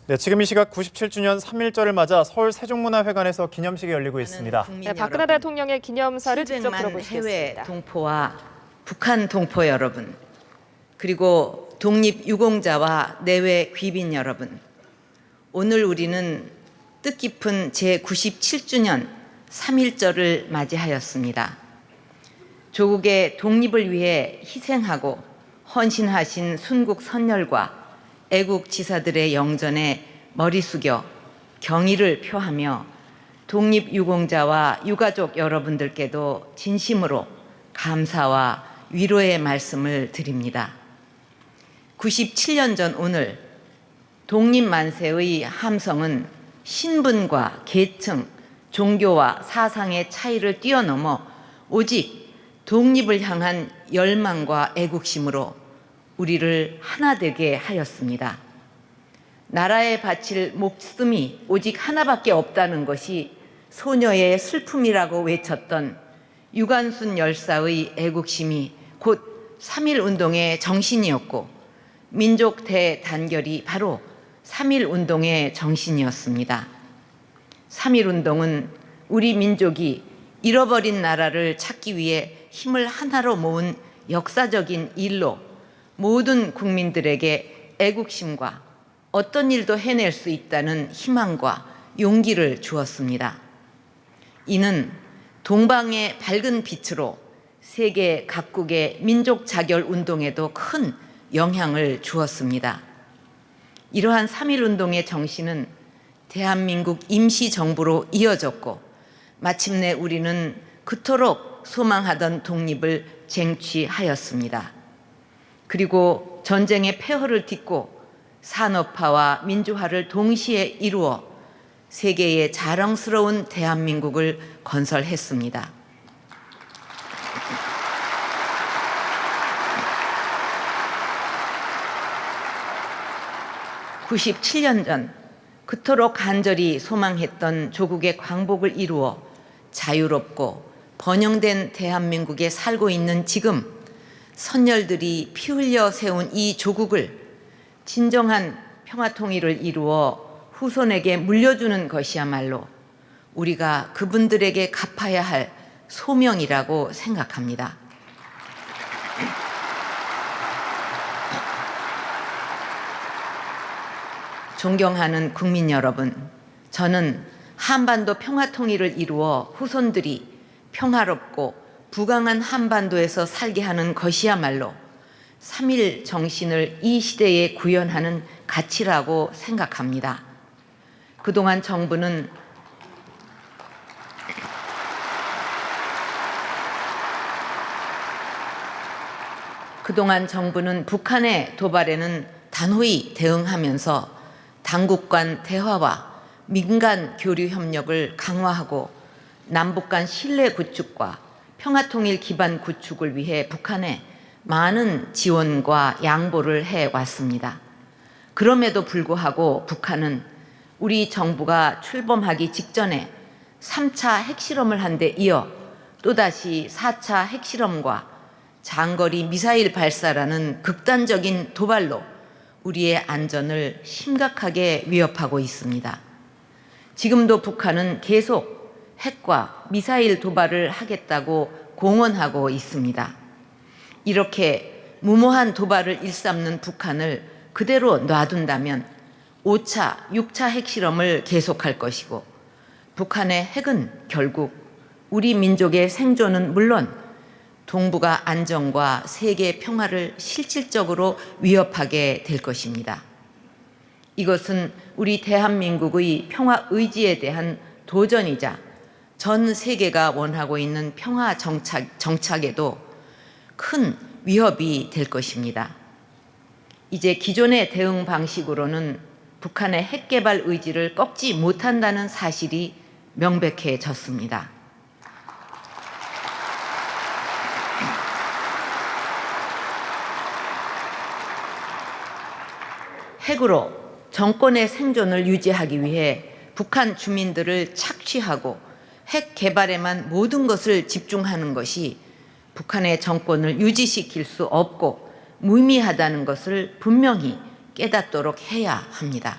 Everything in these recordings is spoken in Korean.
네, 지금 이 시각 97주년 3.1절을 맞아 서울 세종문화회관에서 기념식이 열리고 있습니다. 네, 박근혜 대통령의 기념사를 직접 700만 들어보시겠습니다. 해외 동포와 북한 동포 여러분, 그리고 독립유공자와 내외 귀빈 여러분, 오늘 우리는 뜻깊은 제97주년 3.1절을 맞이하였습니다. 조국의 독립을 위해 희생하고 헌신하신 순국 선열과 애국 지사들의 영전에 머리 숙여 경의를 표하며 독립유공자와 유가족 여러분들께도 진심으로 감사와 위로의 말씀을 드립니다. 97년 전 오늘 독립만세의 함성은 신분과 계층, 종교와 사상의 차이를 뛰어넘어 오직 독립을 향한 열망과 애국심으로 우리를 하나 되게 하였습니다. 나라에 바칠 목숨이 오직 하나밖에 없다는 것이 소녀의 슬픔이라고 외쳤던 유관순 열사의 애국심이 곧 3.1운동의 정신이었고, 민족 대단결이 바로 3.1운동의 정신이었습니다. 3.1운동은 우리 민족이 잃어버린 나라를 찾기 위해 힘을 하나로 모은 역사적인 일로 모든 국민들에게 애국심과 어떤 일도 해낼 수 있다는 희망과 용기를 주었습니다. 이는 동방의 밝은 빛으로 세계 각국의 민족 자결 운동에도 큰 영향을 주었습니다. 이러한 3.1운동의 정신은 대한민국 임시정부로 이어졌고, 마침내 우리는 그토록 소망하던 독립을 쟁취하였습니다. 그리고 전쟁의 폐허를 딛고 산업화와 민주화를 동시에 이루어 세계의 자랑스러운 대한민국을 건설했습니다. (97년) 전 그토록 간절히 소망했던 조국의 광복을 이루어 자유롭고 번영된 대한민국에 살고 있는 지금, 선열들이 피 흘려 세운 이 조국을 진정한 평화통일을 이루어 후손에게 물려주는 것이야말로 우리가 그분들에게 갚아야 할 소명이라고 생각합니다. 존경하는 국민 여러분, 저는 한반도 평화통일을 이루어 후손들이 평화롭고 부강한 한반도에서 살게 하는 것이야말로 3.1 정신을 이 시대에 구현하는 가치라고 생각합니다. 그동안 정부는 북한의 도발에는 단호히 대응하면서 당국 간 대화와 민간 교류 협력을 강화하고 남북 간 신뢰 구축과 평화통일 기반 구축을 위해 북한에 많은 지원과 양보를 해왔습니다. 그럼에도 불구하고 북한은 우리 정부가 출범하기 직전에 3차 핵실험을 한 데 이어 또다시 4차 핵실험과 장거리 미사일 발사라는 극단적인 도발로 우리의 안전을 심각하게 위협하고 있습니다. 지금도 북한은 계속 핵과 미사일 도발을 하겠다고 공언하고 있습니다. 이렇게 무모한 도발을 일삼는 북한을 그대로 놔둔다면 5차, 6차 핵실험을 계속할 것이고, 북한의 핵은 결국 우리 민족의 생존은 물론 동북아 안정과 세계 평화를 실질적으로 위협하게 될 것입니다. 이것은 우리 대한민국의 평화 의지에 대한 도전이자 전 세계가 원하고 있는 평화 정착에도 큰 위협이 될 것입니다. 이제 기존의 대응 방식으로는 북한의 핵 개발 의지를 꺾지 못한다는 사실이 명백해졌습니다. 핵으로 정권의 생존을 유지하기 위해 북한 주민들을 착취하고 핵 개발에만 모든 것을 집중하는 것이 북한의 정권을 유지시킬 수 없고 무의미하다는 것을 분명히 깨닫도록 해야 합니다.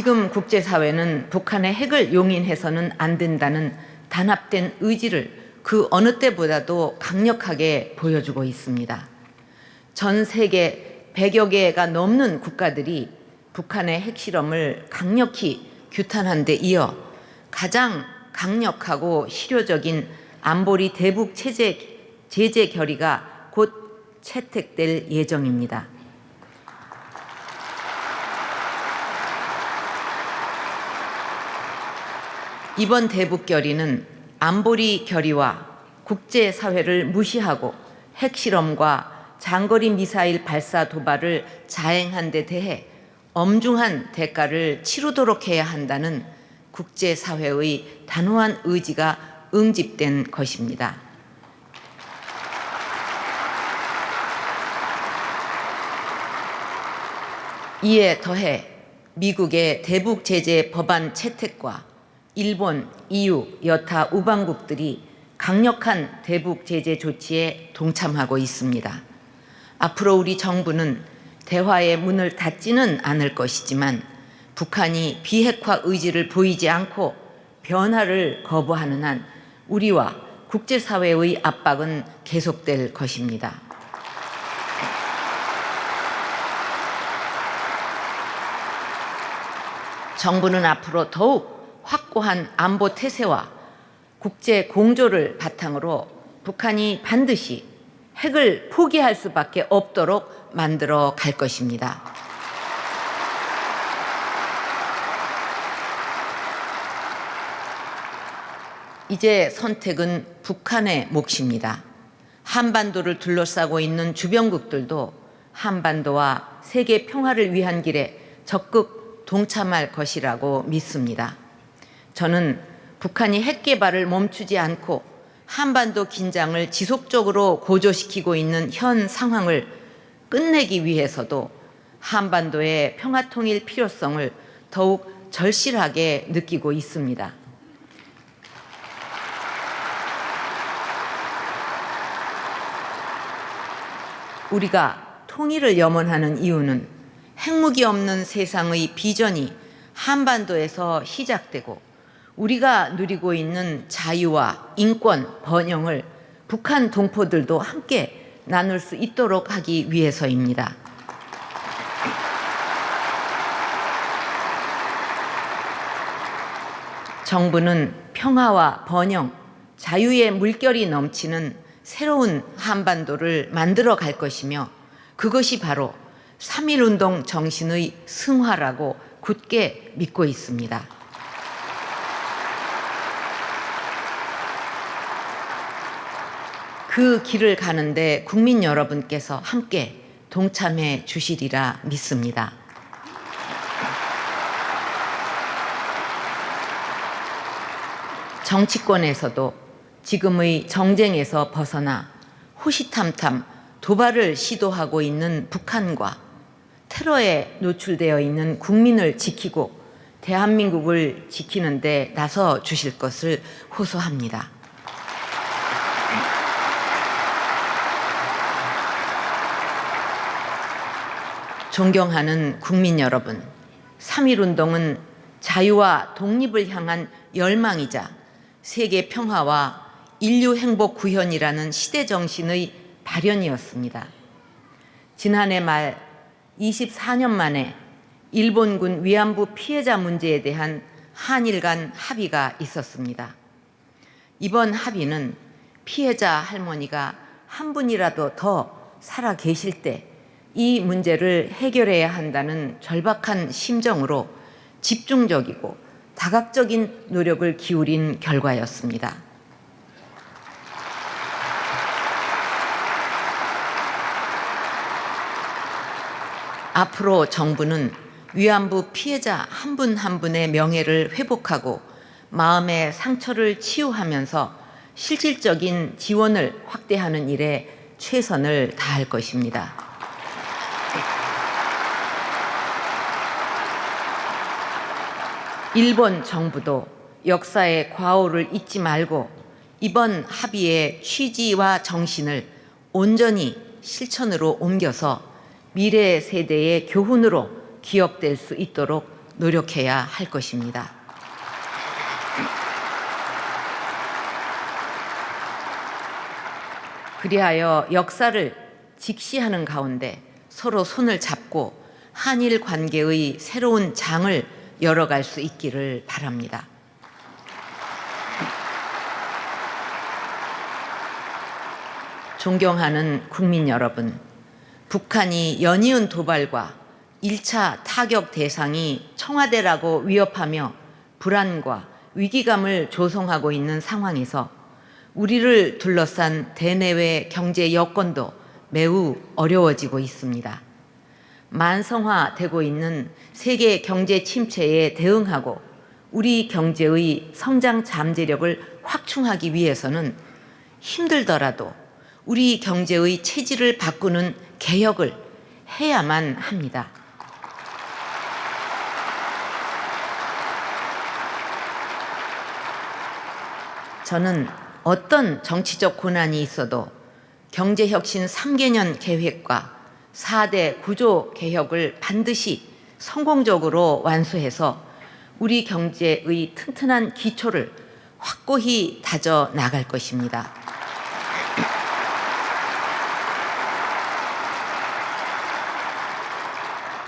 지금 국제사회는 북한의 핵을 용인해서는 안 된다는 단합된 의지를 그 어느 때보다도 강력하게 보여주고 있습니다. 전 세계 100여 개가 넘는 국가들이 북한의 핵실험을 강력히 규탄한 데 이어 가장 강력하고 실효적인 안보리 대북 제재 결의가 곧 채택될 예정입니다. 이번 대북 결의는 안보리 결의와 국제사회를 무시하고 핵실험과 장거리 미사일 발사 도발을 자행한 데 대해 엄중한 대가를 치르도록 해야 한다는 국제사회의 단호한 의지가 응집된 것입니다. 이에 더해 미국의 대북 제재 법안 채택과 일본, EU, 여타 우방국들이 강력한 대북 제재 조치에 동참하고 있습니다. 앞으로 우리 정부는 대화의 문을 닫지는 않을 것이지만 북한이 비핵화 의지를 보이지 않고 변화를 거부하는 한 우리와 국제사회의 압박은 계속될 것입니다. 정부는 앞으로 더욱 확고한 안보 태세와 국제 공조를 바탕으로 북한이 반드시 핵을 포기할 수밖에 없도록 만들어 갈 것입니다. 이제 선택은 북한의 몫입니다. 한반도를 둘러싸고 있는 주변국들도 한반도와 세계 평화를 위한 길에 적극 동참할 것이라고 믿습니다. 저는 북한이 핵 개발을 멈추지 않고 한반도 긴장을 지속적으로 고조시키고 있는 현 상황을 끝내기 위해서도 한반도의 평화 통일 필요성을 더욱 절실하게 느끼고 있습니다. 우리가 통일을 염원하는 이유는 핵무기 없는 세상의 비전이 한반도에서 시작되고 우리가 누리고 있는 자유와 인권, 번영을 북한 동포들도 함께 나눌 수 있도록 하기 위해서입니다. 정부는 평화와 번영, 자유의 물결이 넘치는 새로운 한반도를 만들어 갈 것이며 그것이 바로 3.1운동 정신의 승화라고 굳게 믿고 있습니다. 그 길을 가는데 국민 여러분께서 함께 동참해 주시리라 믿습니다. 정치권에서도 지금의 정쟁에서 벗어나 호시탐탐 도발을 시도하고 있는 북한과 테러에 노출되어 있는 국민을 지키고 대한민국을 지키는 데 나서 주실 것을 호소합니다. 존경하는 국민 여러분, 3.1운동은 자유와 독립을 향한 열망이자 세계 평화와 인류 행복 구현이라는 시대 정신의 발현이었습니다. 지난해 말 24년 만에 일본군 위안부 피해자 문제에 대한 한일 간 합의가 있었습니다. 이번 합의는 피해자 할머니가 한 분이라도 더 살아 계실 때 이 문제를 해결해야 한다는 절박한 심정으로 집중적이고 다각적인 노력을 기울인 결과였습니다. 앞으로 정부는 위안부 피해자 한 분 한 분의 명예를 회복하고 마음의 상처를 치유하면서 실질적인 지원을 확대하는 일에 최선을 다할 것입니다. 일본 정부도 역사의 과오를 잊지 말고 이번 합의의 취지와 정신을 온전히 실천으로 옮겨서 미래 세대의 교훈으로 기억될 수 있도록 노력해야 할 것입니다. 그리하여 역사를 직시하는 가운데 서로 손을 잡고 한일 관계의 새로운 장을 열어갈 수 있기를 바랍니다. 존경하는 국민 여러분, 북한이 연이은 도발과 1차 타격 대상이 청와대라고 위협하며 불안과 위기감을 조성하고 있는 상황에서 우리를 둘러싼 대내외 경제 여건도 매우 어려워지고 있습니다. 만성화되고 있는 세계 경제 침체에 대응하고 우리 경제의 성장 잠재력을 확충하기 위해서는 힘들더라도 우리 경제의 체질을 바꾸는 개혁을 해야만 합니다. 저는 어떤 정치적 고난이 있어도 경제혁신 3개년 계획과 4대 구조 개혁을 반드시 성공적으로 완수해서 우리 경제의 튼튼한 기초를 확고히 다져 나갈 것입니다.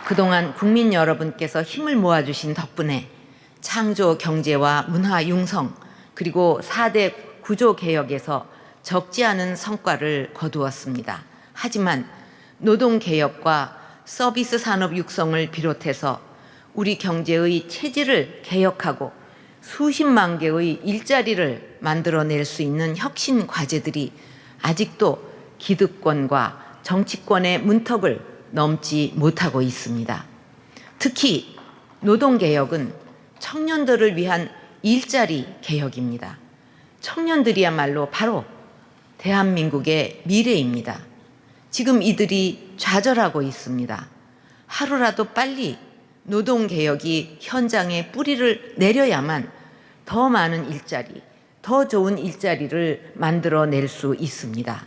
그동안 국민 여러분께서 힘을 모아주신 덕분에 창조 경제와 문화 융성 그리고 4대 구조 개혁에서 적지 않은 성과를 거두었습니다. 하지만 노동개혁과 서비스 산업 육성을 비롯해서 우리 경제의 체질을 개혁하고 수십만 개의 일자리를 만들어낼 수 있는 혁신 과제들이 아직도 기득권과 정치권의 문턱을 넘지 못하고 있습니다. 특히 노동개혁은 청년들을 위한 일자리 개혁입니다. 청년들이야말로 바로 대한민국의 미래입니다. 지금 이들이 좌절하고 있습니다. 하루라도 빨리 노동개혁이 현장에 뿌리를 내려야만 더 많은 일자리, 더 좋은 일자리를 만들어낼 수 있습니다.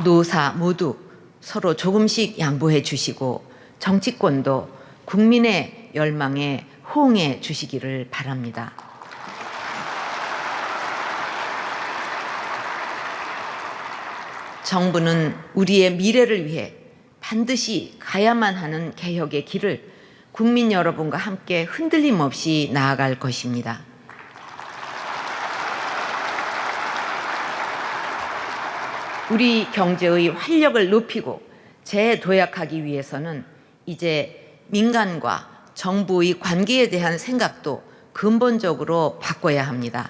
노사 모두 서로 조금씩 양보해 주시고 정치권도 국민의 열망에 호응해 주시기를 바랍니다. 정부는 우리의 미래를 위해 반드시 가야만 하는 개혁의 길을 국민 여러분과 함께 흔들림 없이 나아갈 것입니다. 우리 경제의 활력을 높이고 재도약하기 위해서는 이제 민간과 정부의 관계에 대한 생각도 근본적으로 바꿔야 합니다.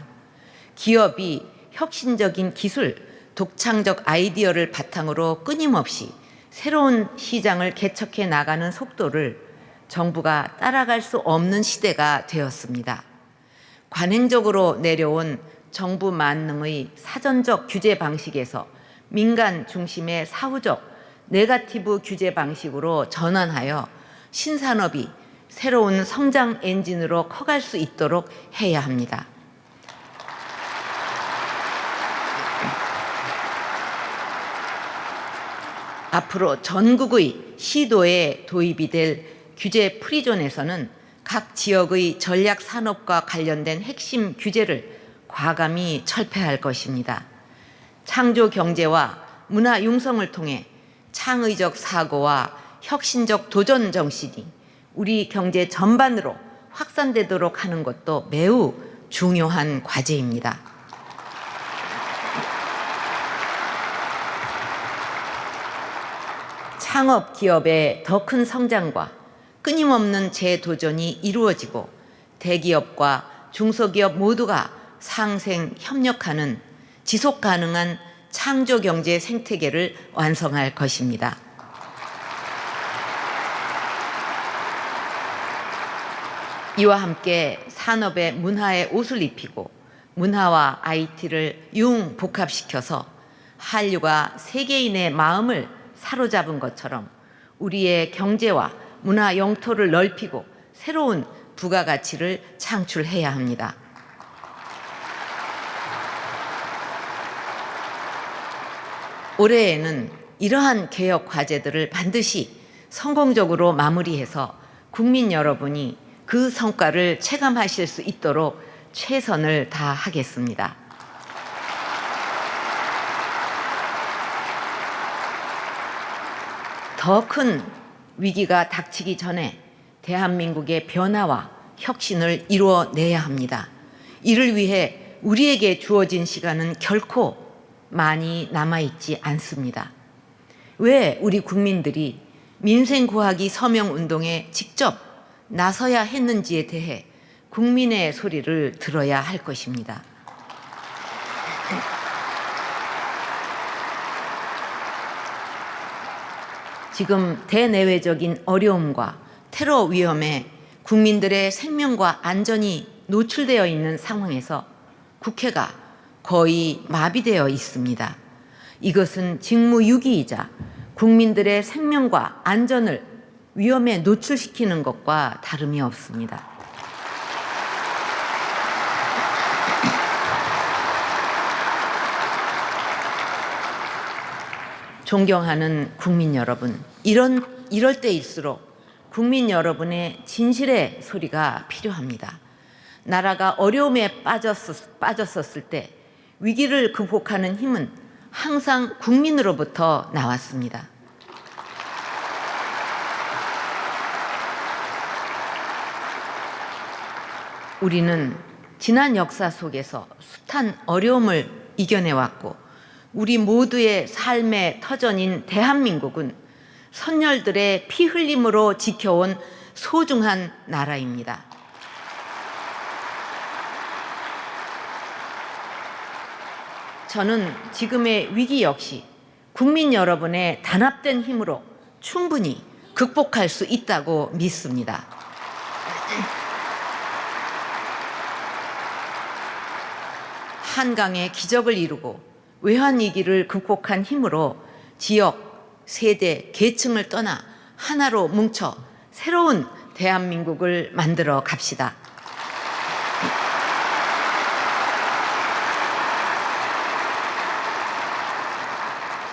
기업이 혁신적인 기술, 독창적 아이디어를 바탕으로 끊임없이 새로운 시장을 개척해 나가는 속도를 정부가 따라갈 수 없는 시대가 되었습니다. 관행적으로 내려온 정부 만능의 사전적 규제 방식에서 민간 중심의 사후적 네거티브 규제 방식으로 전환하여 신산업이 새로운 성장 엔진으로 커갈 수 있도록 해야 합니다. 앞으로 전국의 시도에 도입이 될 규제 프리존에서는 각 지역의 전략 산업과 관련된 핵심 규제를 과감히 철폐할 것입니다. 창조 경제와 문화 융성을 통해 창의적 사고와 혁신적 도전 정신이 우리 경제 전반으로 확산되도록 하는 것도 매우 중요한 과제입니다. 창업 기업의 더 큰 성장과 끊임없는 재도전이 이루어지고 대기업과 중소기업 모두가 상생 협력하는 지속 가능한 창조 경제 생태계를 완성할 것입니다. 이와 함께 산업의 문화의 옷을 입히고 문화와 IT를 융복합시켜서 한류가 세계인의 마음을 사로잡은 것처럼 우리의 경제와 문화 영토를 넓히고 새로운 부가가치를 창출해야 합니다. 올해에는 이러한 개혁 과제들을 반드시 성공적으로 마무리해서 국민 여러분이 그 성과를 체감하실 수 있도록 최선을 다하겠습니다. 더 큰 위기가 닥치기 전에 대한민국의 변화와 혁신을 이루어내야 합니다. 이를 위해 우리에게 주어진 시간은 결코 많이 남아있지 않습니다. 왜 우리 국민들이 민생 구하기 서명 운동에 직접 나서야 했는지에 대해 국민의 소리를 들어야 할 것입니다. 지금 대내외적인 어려움과 테러 위험에 국민들의 생명과 안전이 노출되어 있는 상황에서 국회가 거의 마비되어 있습니다. 이것은 직무유기이자 국민들의 생명과 안전을 위험에 노출시키는 것과 다름이 없습니다. 존경하는 국민 여러분, 이럴 때일수록 국민 여러분의 진실의 소리가 필요합니다. 나라가 어려움에 빠졌었을 때 위기를 극복하는 힘은 항상 국민으로부터 나왔습니다. 우리는 지난 역사 속에서 숱한 어려움을 이겨내왔고 우리 모두의 삶의 터전인 대한민국은 선열들의 피 흘림으로 지켜온 소중한 나라입니다. 저는 지금의 위기 역시 국민 여러분의 단합된 힘으로 충분히 극복할 수 있다고 믿습니다. 한강의 기적을 이루고 외환위기를 극복한 힘으로 지역, 세대, 계층을 떠나 하나로 뭉쳐 새로운 대한민국을 만들어 갑시다.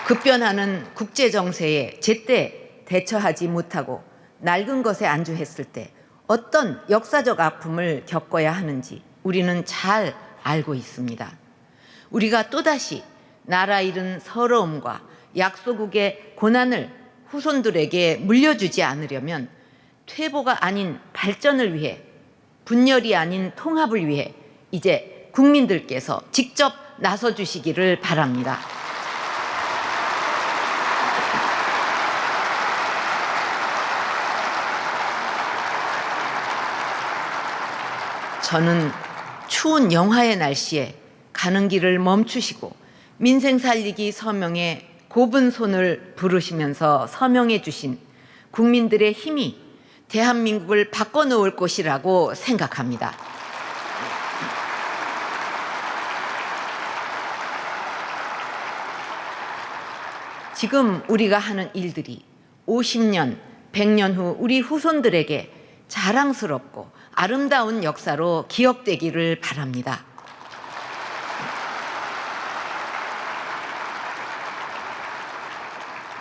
급변하는 국제정세에 제때 대처하지 못하고 낡은 것에 안주했을 때 어떤 역사적 아픔을 겪어야 하는지 우리는 잘 알고 있습니다. 우리가 또다시 나라 잃은 서러움과 약소국의 고난을 후손들에게 물려주지 않으려면 퇴보가 아닌 발전을 위해, 분열이 아닌 통합을 위해 이제 국민들께서 직접 나서주시기를 바랍니다. 저는 추운 영하의 날씨에 가는 길을 멈추시고 민생 살리기 서명에 곱은 손을 부르시면서 서명해 주신 국민들의 힘이 대한민국을 바꿔놓을 것이라고 생각합니다. 지금 우리가 하는 일들이 50년, 100년 후 우리 후손들에게 자랑스럽고 아름다운 역사로 기억되기를 바랍니다.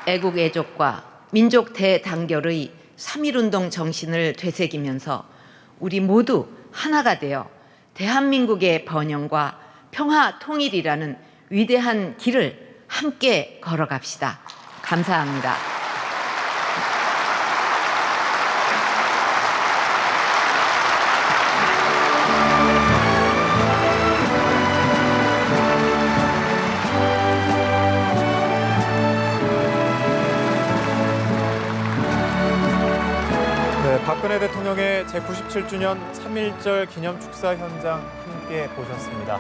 애국 애족과 민족 대단결의 3.1운동 정신을 되새기면서 우리 모두 하나가 되어 대한민국의 번영과 평화 통일이라는 위대한 길을 함께 걸어갑시다. 감사합니다. 박근혜 대통령의 제97주년 3.1절 기념 축사 현장 함께 보셨습니다.